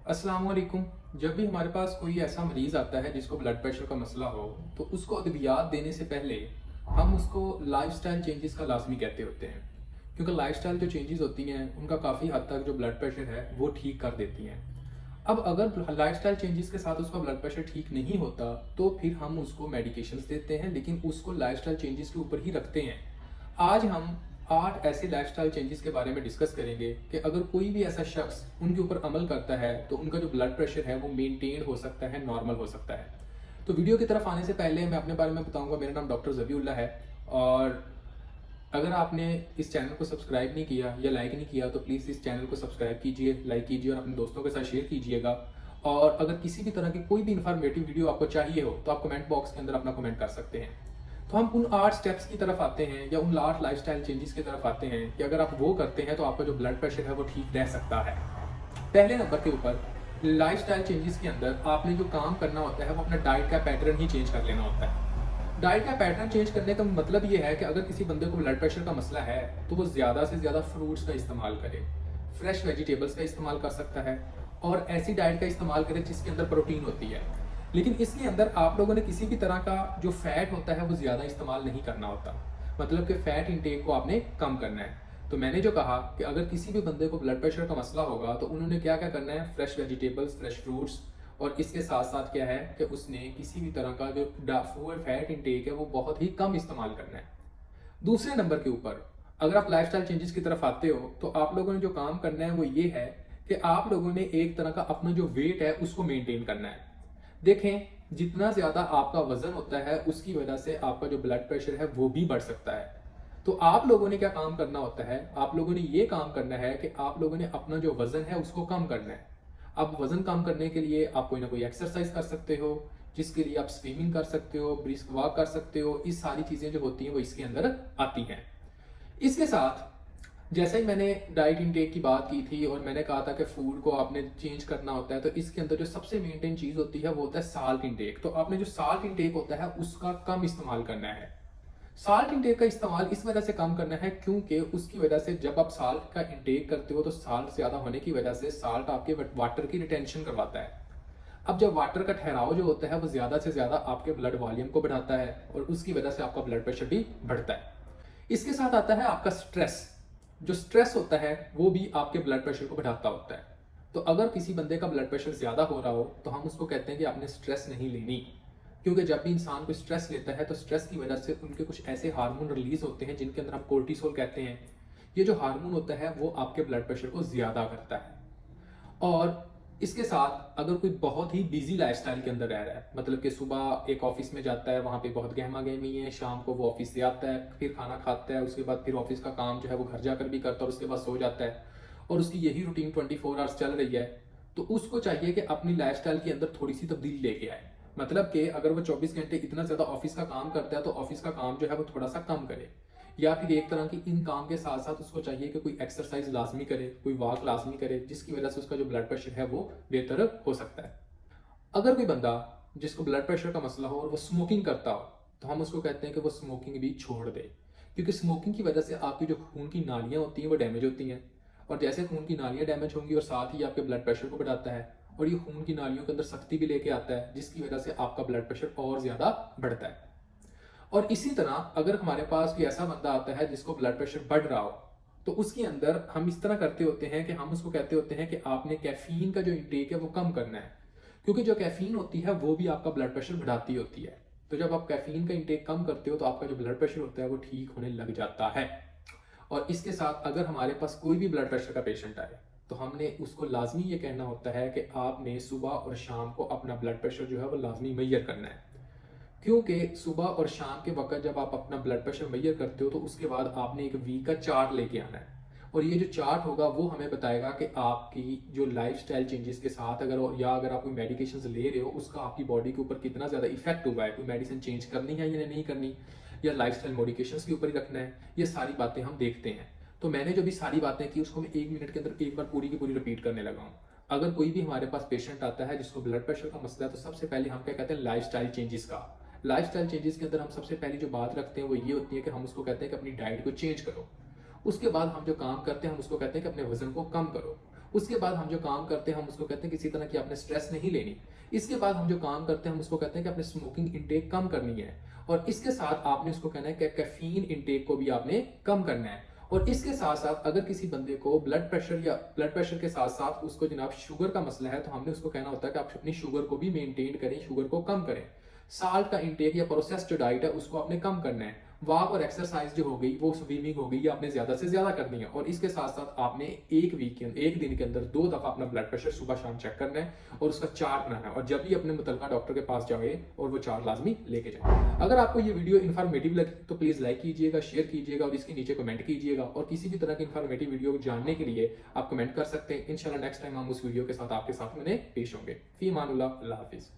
अस्सलाम वालेकुम। जब भी हमारे पास कोई ऐसा मरीज़ आता है जिसको ब्लड प्रेशर का मसला हो, तो उसको अद्वियात देने से पहले हम उसको लाइफ़स्टाइल चेंजेस का लाज़मी कहते होते हैं। क्योंकि लाइफ़स्टाइल जो चेंजेस होती हैं, उनका काफ़ी हद तक जो ब्लड प्रेशर है, वो ठीक कर देती हैं। अब अगर लाइफ़स्टाइल चेंजेस के साथ उसका ब्लड प्रेशर ठीक नहीं होता, तो फिर हम उसको मेडिकेशंस देते हैं, लेकिन उसको लाइफ़स्टाइल चेंजेस के ऊपर ही रखते हैं। आज हम 8 ऐसे लाइफ़स्टाइल चेंजेस के बारे में डिस्कस करेंगे कि अगर कोई भी ऐसा शख्स उनके ऊपर अमल करता है, तो उनका जो ब्लड प्रेशर है वो मेंटेन हो सकता है, नॉर्मल हो सकता है। तो वीडियो की तरफ आने से पहले मैं अपने बारे में बताऊंगा। मेरा नाम डॉक्टर ज़बीउल्लाह है, और अगर आपने इस चैनल को सब्सक्राइब नहीं किया या लाइक नहीं किया, तो प्लीज़ इस चैनल को सब्सक्राइब कीजिए, लाइक कीजिए और अपने दोस्तों के साथ शेयर कीजिएगा। और अगर किसी भी तरह की कोई भी इन्फॉर्मेटिव वीडियो आपको चाहिए हो, तो आप कमेंट बॉक्स के अंदर अपना कमेंट कर सकते हैं। तो हम उन 8 स्टेप्स की तरफ आते हैं, या उन 8 लाइफस्टाइल चेंजेस की तरफ आते हैं कि अगर आप वो करते हैं तो आपका जो ब्लड प्रेशर है वो ठीक रह सकता है। पहले नंबर के ऊपर लाइफस्टाइल चेंजेस के अंदर आपने जो काम करना होता है वो अपना डाइट का पैटर्न ही चेंज कर लेना होता है। डाइट का पैटर्न चेंज करने का मतलब ये है कि अगर किसी बंदे को ब्लड प्रेशर का मसला है, तो वो ज़्यादा से ज़्यादा फ्रूट्स का इस्तेमाल करे, फ्रेश वेजिटेबल्स का इस्तेमाल कर सकता है, और ऐसी डाइट का इस्तेमाल करे जिसके अंदर प्रोटीन होती है। लेकिन इसके अंदर आप लोगों ने किसी भी तरह का जो फैट होता है वो ज़्यादा इस्तेमाल नहीं करना होता। मतलब कि फैट इंटेक को आपने कम करना है। तो मैंने जो कहा कि अगर किसी भी बंदे को ब्लड प्रेशर का मसला होगा, तो उन्होंने क्या क्या करना है, फ्रेश वेजिटेबल्स, फ्रेश फ्रूट्स, और इसके साथ साथ क्या है कि उसने किसी भी तरह का जो फूड फैट इंटेक है वो बहुत ही कम इस्तेमाल करना है। दूसरे नंबर के ऊपर अगर आप लाइफस्टाइल चेंजेस की तरफ आते हो, तो आप लोगों ने जो काम करना है वो ये है कि आप लोगों ने एक तरह का अपना जो वेट है उसको मेंटेन करना है। देखें, जितना ज्यादा आपका वजन होता है उसकी वजह से आपका जो ब्लड प्रेशर है वो भी बढ़ सकता है। तो आप लोगों ने क्या काम करना होता है, आप लोगों ने ये काम करना है कि आप लोगों ने अपना जो वजन है उसको कम करना है। अब वजन कम करने के लिए आप कोई ना कोई एक्सरसाइज कर सकते हो, जिसके लिए आप स्विमिंग कर सकते हो, ब्रिस्क वॉक कर सकते हो। इस सारी चीजें जो होती हैं वो इसके अंदर आती हैं। इसके साथ जैसे ही मैंने डाइट इनटेक की बात की थी और मैंने कहा था कि फूड को आपने चेंज करना होता है, तो इसके अंदर जो सबसे मेंटेन चीज होती है वो होता है साल्ट इनटेक। तो आपने जो साल्ट इनटेक होता है उसका कम इस्तेमाल करना है। साल्ट इंटेक का इस्तेमाल इस वजह से कम करना है क्योंकि उसकी वजह से जब आप साल्ट का इंटेक करते हो, तो साल्ट ज्यादा होने की वजह से साल्ट आपके वाटर की रिटेंशन करवाता है। अब जब वाटर का ठहराव जो होता है वो ज्यादा से ज्यादा आपके ब्लड वॉल्यूम को बढ़ाता है, और उसकी वजह से आपका ब्लड प्रेशर भी बढ़ता है। इसके साथ आता है आपका स्ट्रेस। जो स्ट्रेस होता है वो भी आपके ब्लड प्रेशर को बढ़ाता होता है। तो अगर किसी बंदे का ब्लड प्रेशर ज्यादा हो रहा हो, तो हम उसको कहते हैं कि आपने स्ट्रेस नहीं लेनी। क्योंकि जब भी इंसान को स्ट्रेस लेता है, तो स्ट्रेस की वजह से उनके कुछ ऐसे हार्मोन रिलीज होते हैं जिनके अंदर हम कोर्टिसोल कहते हैं। ये जो हार्मोन होता है वो आपके ब्लड प्रेशर को ज्यादा करता है। और इसके साथ अगर कोई बहुत ही बिजी लाइफस्टाइल के अंदर रह रहा है, मतलब कि सुबह एक ऑफिस में जाता है, वहां पे बहुत गहमा गहमी है, शाम को वो ऑफिस से आता है, फिर खाना खाता है, उसके बाद फिर ऑफिस का काम जो है वो घर जाकर भी करता है, और उसके बाद सो जाता है, और उसकी यही रूटीन 24 आवर्स चल रही है, तो उसको चाहिए कि अपनी लाइफस्टाइल के अंदर थोड़ी सी तब्दीली लेके आए। मतलब कि अगर वो 24 घंटे इतना ज्यादा ऑफिस का काम करता है, तो ऑफिस का काम जो है वो थोड़ा सा कम करे, या फिर एक तरह की इन काम के साथ साथ उसको चाहिए कि कोई एक्सरसाइज लाजमी करे, कोई वॉक लाजमी करे, जिसकी वजह से उसका जो ब्लड प्रेशर है वो बेहतर हो सकता है। अगर कोई बंदा जिसको ब्लड प्रेशर का मसला हो और वो स्मोकिंग करता हो, तो हम उसको कहते हैं कि वो स्मोकिंग भी छोड़ दे। क्योंकि स्मोकिंग की वजह से आपकी जो खून की नालियां होती हैं वो डैमेज होती हैं, और जैसे खून की नालियां डैमेज होंगी और साथ ही आपके ब्लड प्रेशर को बढ़ाता है, और ये खून की नालियों के अंदर सख्ती भी लेके आता है, जिसकी वजह से आपका ब्लड प्रेशर और ज्यादा बढ़ता है। और इसी तरह अगर हमारे पास कोई ऐसा बंदा आता है जिसको ब्लड प्रेशर बढ़ रहा हो, तो उसके अंदर हम इस तरह करते होते हैं कि हम उसको कहते होते हैं कि आपने कैफीन का जो इंटेक है वो कम करना है। क्योंकि जो कैफीन होती है वो भी आपका ब्लड प्रेशर बढ़ाती होती है। तो जब आप कैफीन का इंटेक कम करते हो, तो आपका जो ब्लड प्रेशर होता है वो ठीक होने लग जाता है। और इसके साथ अगर हमारे पास कोई भी ब्लड प्रेशर का पेशेंट आए, तो हमने उसको लाजमी ये कहना होता है कि आपने सुबह और शाम को अपना ब्लड प्रेशर जो है वो लाजमी मेजर करना है। क्योंकि सुबह और शाम के वक्त जब आप अपना ब्लड प्रेशर मेजर करते हो, तो उसके बाद आपने एक वीक का चार्ट लेके आना है, और ये जो चार्ट होगा वो हमें बताएगा कि आपकी जो लाइफस्टाइल चेंजेस के साथ अगर आप कोई मेडिकेशंस ले रहे हो, उसका आपकी बॉडी के ऊपर कितना ज्यादा इफेक्ट हुआ है, कोई मेडिसिन चेंज करनी है या नहीं करनी, या लाइफस्टाइल मॉडिफिकेशंस के ऊपर ही रखना है, ये सारी बातें हम देखते हैं। तो मैंने जो भी सारी बातें की उसको मैं 1 मिनट के अंदर एक बार पूरी की पूरी रिपीट करने लगा हूँ। अगर कोई भी हमारे पास पेशेंट आता है जिसको ब्लड प्रेशर का मसला है, तो सबसे पहले हम क्या कहते हैं, लाइफस्टाइल चेंजेस का। लाइफस्टाइल चेंजेस के अंदर हम सबसे पहली जो बात रखते हैं वो ये होती है कि हम उसको कहते हैं कि अपनी डाइट को चेंज करो। उसके बाद हम जो काम करते हैं हम उसको कहते हैं कि अपने वजन को कम करो। उसके बाद हम जो काम करते हैं हम उसको कहते हैं किसी तरह की आपने स्ट्रेस नहीं लेनी। इसके बाद हम जो काम करते हैं हम उसको कहते हैं कि आपने स्मोकिंग इंटेक कम करनी है। और इसके साथ आपने उसको कहना है कि कैफीन इंटेक को भी आपने कम करना है। और इसके साथ साथ अगर किसी बंदे को ब्लड प्रेशर या ब्लड प्रेशर के साथ साथ उसको जनाब शुगर का मसला है, तो हमने उसको कहना होता है कि आप अपनी शुगर को भी मेंटेन करें, शुगर को कम करें। साल्ट का इंटेक या प्रोसेस्ड जो डाइट है उसको आपने कम करना है। वॉक और एक्सरसाइज जो हो गई, वो स्विमिंग हो गई, ये आपने ज्यादा से ज्यादा करनी है। और इसके साथ साथ आपने एक दिन के अंदर 2 दफा अपना ब्लड प्रेशर सुबह शाम चेक करना है और उसका चार्ट बनाना है। और जब भी अपने मुतल्लिका डॉक्टर के पास जाए और वो चार्ट लाजमी लेके जाए। अगर आपको ये वीडियो इन्फॉर्मेटिव लगी तो प्लीज लाइक कीजिएगा, शेयर कीजिएगा और इसके नीचे कमेंट कीजिएगा। और किसी भी तरह की इन्फॉर्मेटिव वीडियो को जानने के लिए आप कमेंट कर सकते हैं। इंशाल्लाह नेक्स्ट टाइम हम उस वीडियो के साथ आपके साथ में पेश होंगे। फी मानुल्लाह, अल्लाह हाफिज।